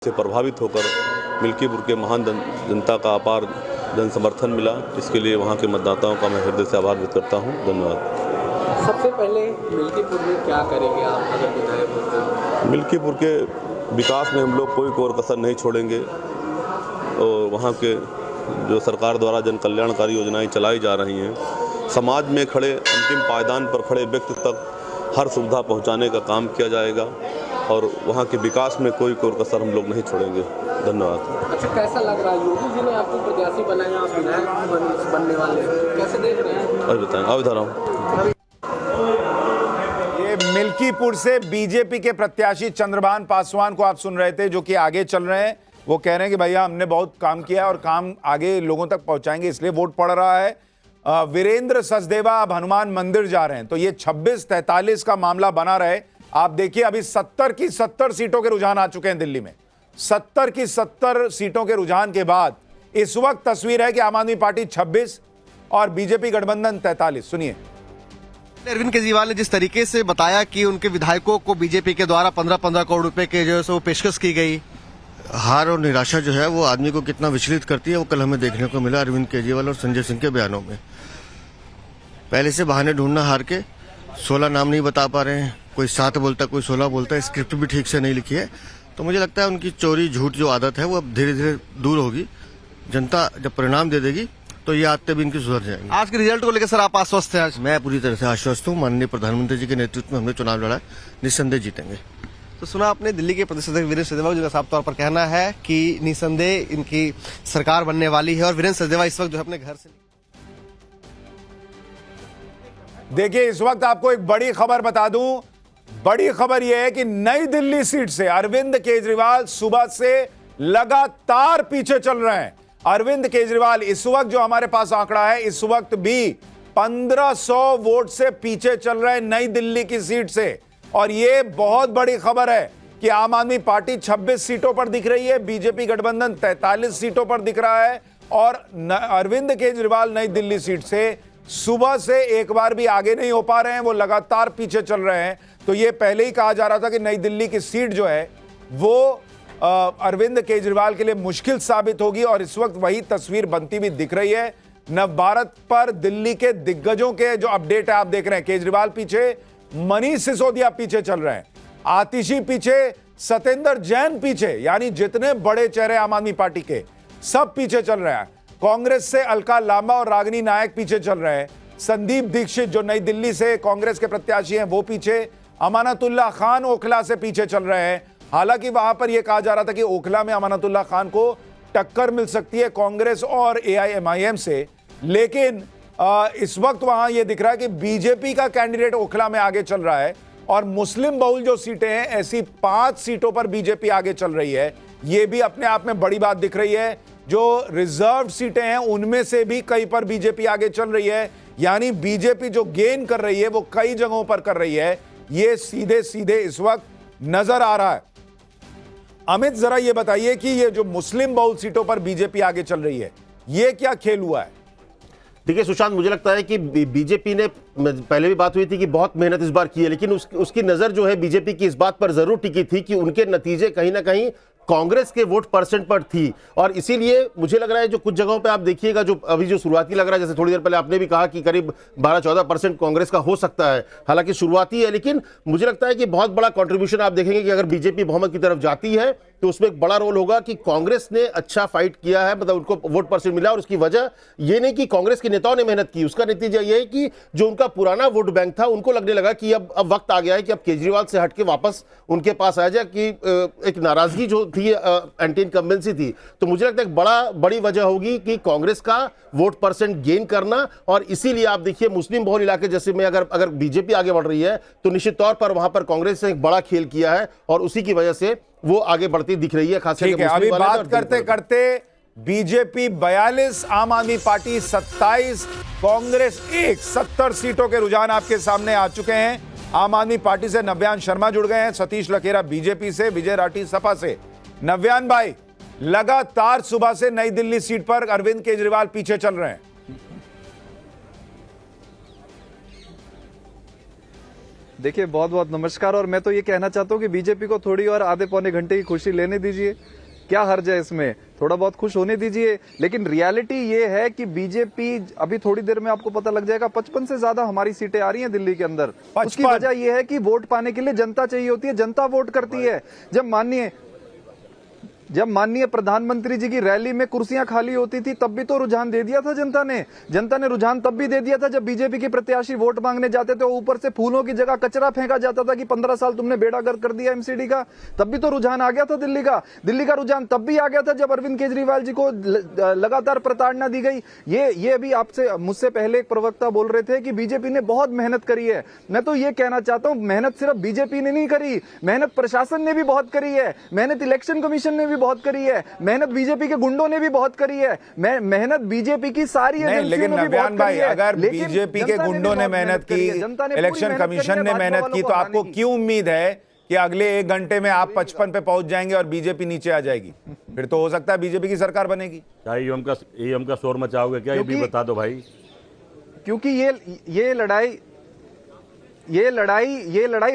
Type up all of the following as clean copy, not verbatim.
से प्रभावित होकर मिल्कीपुर के महान जनता का अपार जन समर्थन मिला। इसके लिए वहां के मतदाताओं का मैं हृदय से आभार व्यक्त करता हूं। धन्यवाद। सबसे पहले मिल्कीपुर में क्या करेंगे आप अगर विधायक होते हैं? मिल्कीपुर के विकास में हम लोग कोई कोर कसर नहीं छोड़ेंगे और वहां के जो सरकार द्वारा जन कल्याणकारी योजनाएं चलाई जा रही हैं, समाज में खड़े अंतिम पायदान पर खड़े व्यक्ति तक हर सुविधा पहुंचाने का काम किया जाएगा और वहाँ के विकास में कोई कोर कसर हम लोग नहीं छोड़ेंगे। धन्यवाद। अच्छा, कैसा लग रहा है? योगी जी ने आपको प्रत्याशी बनाया, आप विधायक बनने वाले, कैसे देख रहे हैं? और बताएं, अब इधर आओ। ये मिल्कीपुर से बीजेपी के प्रत्याशी चंद्रभान पासवान को आप सुन रहे थे, जो कि आगे चल रहे हैं। वो कह रहे हैं कि भैया हमने बहुत काम किया और काम आगे लोगों तक पहुंचाएंगे, इसलिए वोट पड़ रहा है। वीरेंद्र सचदेवा अब हनुमान मंदिर जा रहे हैं, तो ये 26-43 का मामला बना रहे। आप देखिए, अभी 70 की 70 सीटों के रुझान आ चुके हैं दिल्ली में। 70 की 70 सीटों के रुझान के बाद इस वक्त तस्वीर है कि आम आदमी पार्टी 26 और बीजेपी गठबंधन 43। सुनिए। अरविंद केजरीवाल ने जिस तरीके से बताया कि उनके विधायकों को बीजेपी के द्वारा 15-15 करोड़ रुपए के जो है सो पेशकश की गई। हार और निराशा जो है वो आदमी को कितना विचलित करती है, वो कल हमें देखने को मिला अरविंद केजरीवाल और संजय सिंह के बयानों में। पहले से बहाने ढूंढना हार के, 16 नाम नहीं बता पा रहे हैं, कोई 7 बोलता कोई 16 बोलता है, स्क्रिप्ट भी ठीक से नहीं लिखी है। तो मुझे लगता है उनकी चोरी झूठ जो आदत है वो अब धीरे धीरे दूर होगी। जनता जब परिणाम दे देगी तो ये आदतें भी इनकी सुधर जाएंगी। आज के रिजल्ट को लेकर सर आप आश्वस्त हैं? आज मैं पूरी तरह से आश्वस्त हूँ। माननीय प्रधानमंत्री जी के नेतृत्व में हमने चुनाव लड़ा है, निस्संदेह जीतेंगे। तो सुना आपने दिल्ली के प्रदेश अध्यक्ष वीरेंद्र सचदेवा जी का साफ तौर पर कहना है कि निसंदेह इनकी सरकार बनने वाली है और वीरेंद्र सचदेवा इस वक्त जो है अपने घर से। देखिए, इस वक्त आपको एक बड़ी खबर बता दूं। बड़ी खबर यह है कि नई दिल्ली सीट से अरविंद केजरीवाल सुबह से लगातार पीछे चल रहे हैं। अरविंद केजरीवाल इस वक्त जो हमारे पास आंकड़ा है, इस वक्त भी 1500 वोट से पीछे चल रहे हैं नई दिल्ली की सीट से। और यह बहुत बड़ी खबर है कि आम आदमी पार्टी 26 सीटों पर दिख रही है, बीजेपी गठबंधन 43 सीटों पर दिख रहा है और अरविंद केजरीवाल नई दिल्ली सीट से सुबह से एक बार भी आगे नहीं हो पा रहे हैं, वो लगातार पीछे चल रहे हैं। तो ये पहले ही कहा जा रहा था कि नई दिल्ली की सीट जो है वो अरविंद केजरीवाल के लिए मुश्किल साबित होगी और इस वक्त वही तस्वीर बनती भी दिख रही है। नवभारत पर दिल्ली के दिग्गजों के जो अपडेट है आप देख रहे हैं। केजरीवाल पीछे, मनीष सिसोदिया पीछे चल रहे हैं, आतिशी पीछे, सत्येंद्र जैन पीछे, यानी जितने बड़े चेहरे आम आदमी पार्टी के सब पीछे चल रहे हैं। कांग्रेस से अलका लांबा और रागिनी नायक पीछे चल रहे हैं। संदीप दीक्षित जो नई दिल्ली से कांग्रेस के प्रत्याशी हैं वो पीछे। अमानतुल्लाह खान ओखला से पीछे चल रहे हैं। हालांकि वहां पर यह कहा जा रहा था कि ओखला में अमानतुल्लाह खान को टक्कर मिल सकती है कांग्रेस और AIMIM से, लेकिन इस वक्त वहां यह दिख रहा है कि बीजेपी का कैंडिडेट ओखला में आगे चल रहा है और मुस्लिम बहुल जो सीटें हैं ऐसी 5 सीटों पर बीजेपी आगे चल रही है। यह भी अपने आप में बड़ी बात दिख रही है। जो रिजर्व सीटें हैं उनमें से भी कई पर बीजेपी आगे चल रही है, यानी बीजेपी जो गेन कर रही है वो कई जगहों पर कर रही है। ये सीधे सीधे इस वक्त नजर आ रहा है। अमित, जरा ये बताइए कि ये जो मुस्लिम बहुल सीटों पर बीजेपी आगे चल रही है, ये क्या खेल हुआ है? देखिए सुशांत, मुझे लगता है कि बीजेपी ने, पहले भी बात हुई थी कि बहुत मेहनत इस बार की है, लेकिन उसकी नजर जो है बीजेपी की इस बात पर जरूर टिकी थी कि उनके नतीजे कहीं ना कहीं कांग्रेस के वोट परसेंट पर थी। और इसीलिए मुझे लग रहा है जो कुछ जगहों पे आप देखिएगा, जो अभी जो शुरुआती लग रहा है, जैसे थोड़ी देर पहले आपने भी कहा कि करीब 12-14% कांग्रेस का हो सकता है, हालांकि शुरुआती है, लेकिन मुझे लगता है कि बहुत बड़ा कंट्रीब्यूशन आप देखेंगे कि अगर बीजेपी बहुमत की तरफ जाती है तो उसमें एक बड़ा रोल होगा कि कांग्रेस ने अच्छा फाइट किया है, मतलब उनको वोट परसेंट मिला। और उसकी वजह ये नहीं कि कांग्रेस के नेताओं ने मेहनत की, उसका नतीजा यह है कि जो उनका पुराना वोट बैंक था उनको लगने लगा कि अब वक्त आ गया है कि अब केजरीवाल से हटके वापस उनके पास आ जाए, कि एक नाराजगी जो थी एंटी इनकम्बेंसी थी। तो मुझे लगता है बड़ी वजह होगी कि कांग्रेस का वोट परसेंट गेन करना। और इसीलिए आप देखिए मुस्लिम बहुल इलाके जैसे में अगर बीजेपी आगे बढ़ रही है तो निश्चित तौर पर वहां पर कांग्रेस ने एक बड़ा खेल किया है और उसी की वजह से वो आगे बढ़ती दिख रही है। खास करके अभी बात करते करते बीजेपी 42, आम आदमी पार्टी 27, कांग्रेस 1, 70 सीटों के रुझान आपके सामने आ चुके हैं। आम आदमी पार्टी से नव्यान शर्मा जुड़ गए हैं, सतीश लखेरा बीजेपी से, विजय राठी सपा से। नव्यान भाई, लगातार सुबह से नई दिल्ली सीट पर अरविंद केजरीवाल पीछे चल रहे हैं। देखिए बहुत बहुत नमस्कार। और मैं तो ये कहना चाहता हूँ कि बीजेपी को थोड़ी और आधे पौने घंटे की खुशी लेने दीजिए, क्या हर्ज है इसमें, थोड़ा बहुत खुश होने दीजिए। लेकिन रियलिटी ये है कि बीजेपी अभी थोड़ी देर में आपको पता लग जाएगा 55 से ज्यादा हमारी सीटें आ रही हैं दिल्ली के अंदर। उसकी वजह ये है कि वोट पाने के लिए जनता चाहिए होती है, जनता वोट करती है। जब माननीय प्रधानमंत्री जी की रैली में कुर्सियां खाली होती थी तब भी तो रुझान दे दिया था जनता ने रुझान तब भी दे दिया था जब बीजेपी के प्रत्याशी वोट मांगने जाते थे, ऊपर से फूलों की जगह कचरा फेंका जाता था कि 15 साल तुमने बेड़ा गर्क कर दिया एमसीडी का। तब भी तो रुझान आ गया था दिल्ली का रुझान तब भी आ गया था जब अरविंद केजरीवाल जी को लगातार प्रताड़ना दी गई। ये भी आपसे मुझसे पहले एक प्रवक्ता बोल रहे थे कि बीजेपी ने बहुत मेहनत करी है। मैं तो ये कहना चाहता हूं, मेहनत सिर्फ बीजेपी ने नहीं करी, मेहनत प्रशासन ने भी बहुत करी है, मेहनत इलेक्शन कमीशन ने भी बहुत करी है, मेहनत बीजेपी के गुंडों ने भी बहुत करी है, मेहनत बीजेपी की सारी नहीं, लेकिन नव्यान भाई, अगर बीजेपी के गुंडों ने मेहनत की, इलेक्शन कमीशन ने मेहनत की, तो आपको क्यों उम्मीद है कि अगले 1 घंटे में आप 55 पे पहुंच जाएंगे और बीजेपी नीचे आ जाएगी? फिर तो हो सकता है बीजेपी की सरकार बनेगी। क्या ईवीएम का शोर मचाओगे क्या? ये भी बता दो भाई। क्योंकि ये लड़ाई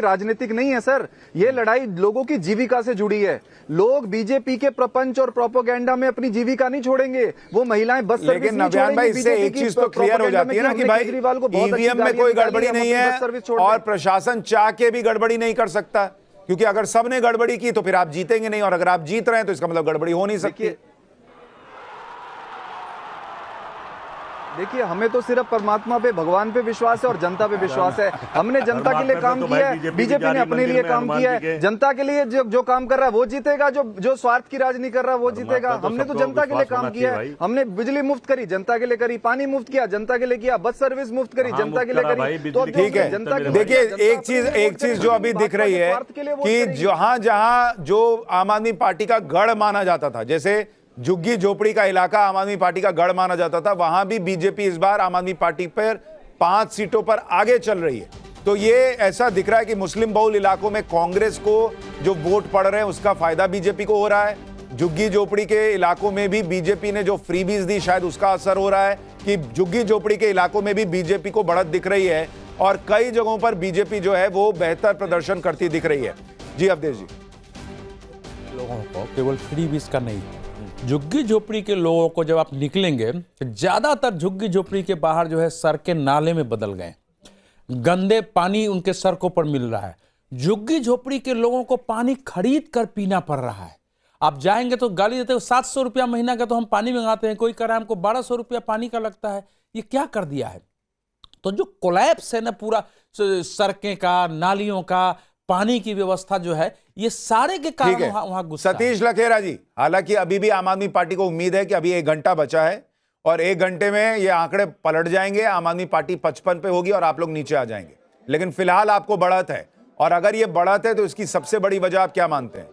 राजनीतिक नहीं है सर, ये लड़ाई लोगों की जीविका से जुड़ी है। लोग बीजेपी के प्रपंच और प्रोपेगेंडा में अपनी जीविका नहीं छोड़ेंगे, वो महिलाएं बस सर्विस लेकिन नव्यान भाई, इससे एक चीज तो क्लियर हो जाती है ना कि भाई ईवीएम में कोई गड़बड़ी नहीं है और प्रशासन चाह के भी गड़बड़ी नहीं कर सकता, क्योंकि अगर सबने गड़बड़ी की तो फिर आप जीतेंगे नहीं, और अगर आप जीत रहे हैं तो इसका मतलब गड़बड़ी हो नहीं सकती। देखिए हमें तो सिर्फ परमात्मा पे, भगवान पे विश्वास है और जनता पे विश्वास है। हमने जनता के लिए काम किया है, बीजेपी ने अपने लिए काम किया है। जनता के लिए जो काम कर रहा है वो जीतेगा, जो स्वार्थ की राज नहीं कर रहा वो जीतेगा। हमने तो जनता के लिए काम किया है, हमने बिजली मुफ्त करी, जनता के लिए करी, पानी मुफ्त किया, जनता के लिए किया, बस सर्विस मुफ्त करी, जनता के लिए करी। तो ठीक है, देखिए एक चीज जो अभी दिख रही है कि जहां जहां जो आम आदमी पार्टी का गढ़ माना जाता था, जैसे झुग्गी झोपड़ी का इलाका आम आदमी पार्टी का गढ़ माना जाता था, वहां भी बीजेपी इस बार आम आदमी पार्टी पर 5 सीटों पर आगे चल रही है। तो ये ऐसा दिख रहा है कि मुस्लिम बहुल इलाकों में कांग्रेस को जो वोट पड़ रहे हैं उसका फायदा बीजेपी को हो रहा है। झुग्गी झोपड़ी के इलाकों में भी बीजेपी ने जो फ्रीबीज दी शायद उसका असर हो रहा है कि झुग्गी झोपड़ी के इलाकों में भी बीजेपी को बढ़त दिख रही है, और कई जगहों पर बीजेपी जो है वो बेहतर प्रदर्शन करती दिख रही है। जी अवधेश जी। लोगों को केवल फ्रीबीज का नहीं, झुग्गी झोपड़ी के लोगों को जब आप निकलेंगे तो ज्यादातर झुग्गी झोपड़ी के बाहर जो है सड़कें नाले में बदल गए, गंदे पानी उनके सड़कों पर मिल रहा है। झुग्गी झोपड़ी के लोगों को पानी खरीद कर पीना पड़ रहा है। आप जाएंगे तो गाली देते हो, 700 रुपया महीना का तो हम पानी मंगाते हैं, कोई कह रहा है हमको 1200 रुपया पानी का लगता है। ये क्या कर दिया है? तो जो कोलैप्स है ना पूरा सड़कें का, नालियों का, पानी की व्यवस्था जो है, ये सारे के कारण वहां गुस्सा। सतीश लखेरा जी, हालांकि अभी भी आम आदमी पार्टी को उम्मीद है कि अभी 1 घंटा बचा है और 1 घंटे में ये आंकड़े पलट जाएंगे, आम आदमी पार्टी 55 पे होगी और आप लोग नीचे आ जाएंगे। लेकिन फिलहाल आपको बढ़त है, और अगर ये बढ़त है तो इसकी सबसे बड़ी वजह आप क्या मानते हैं?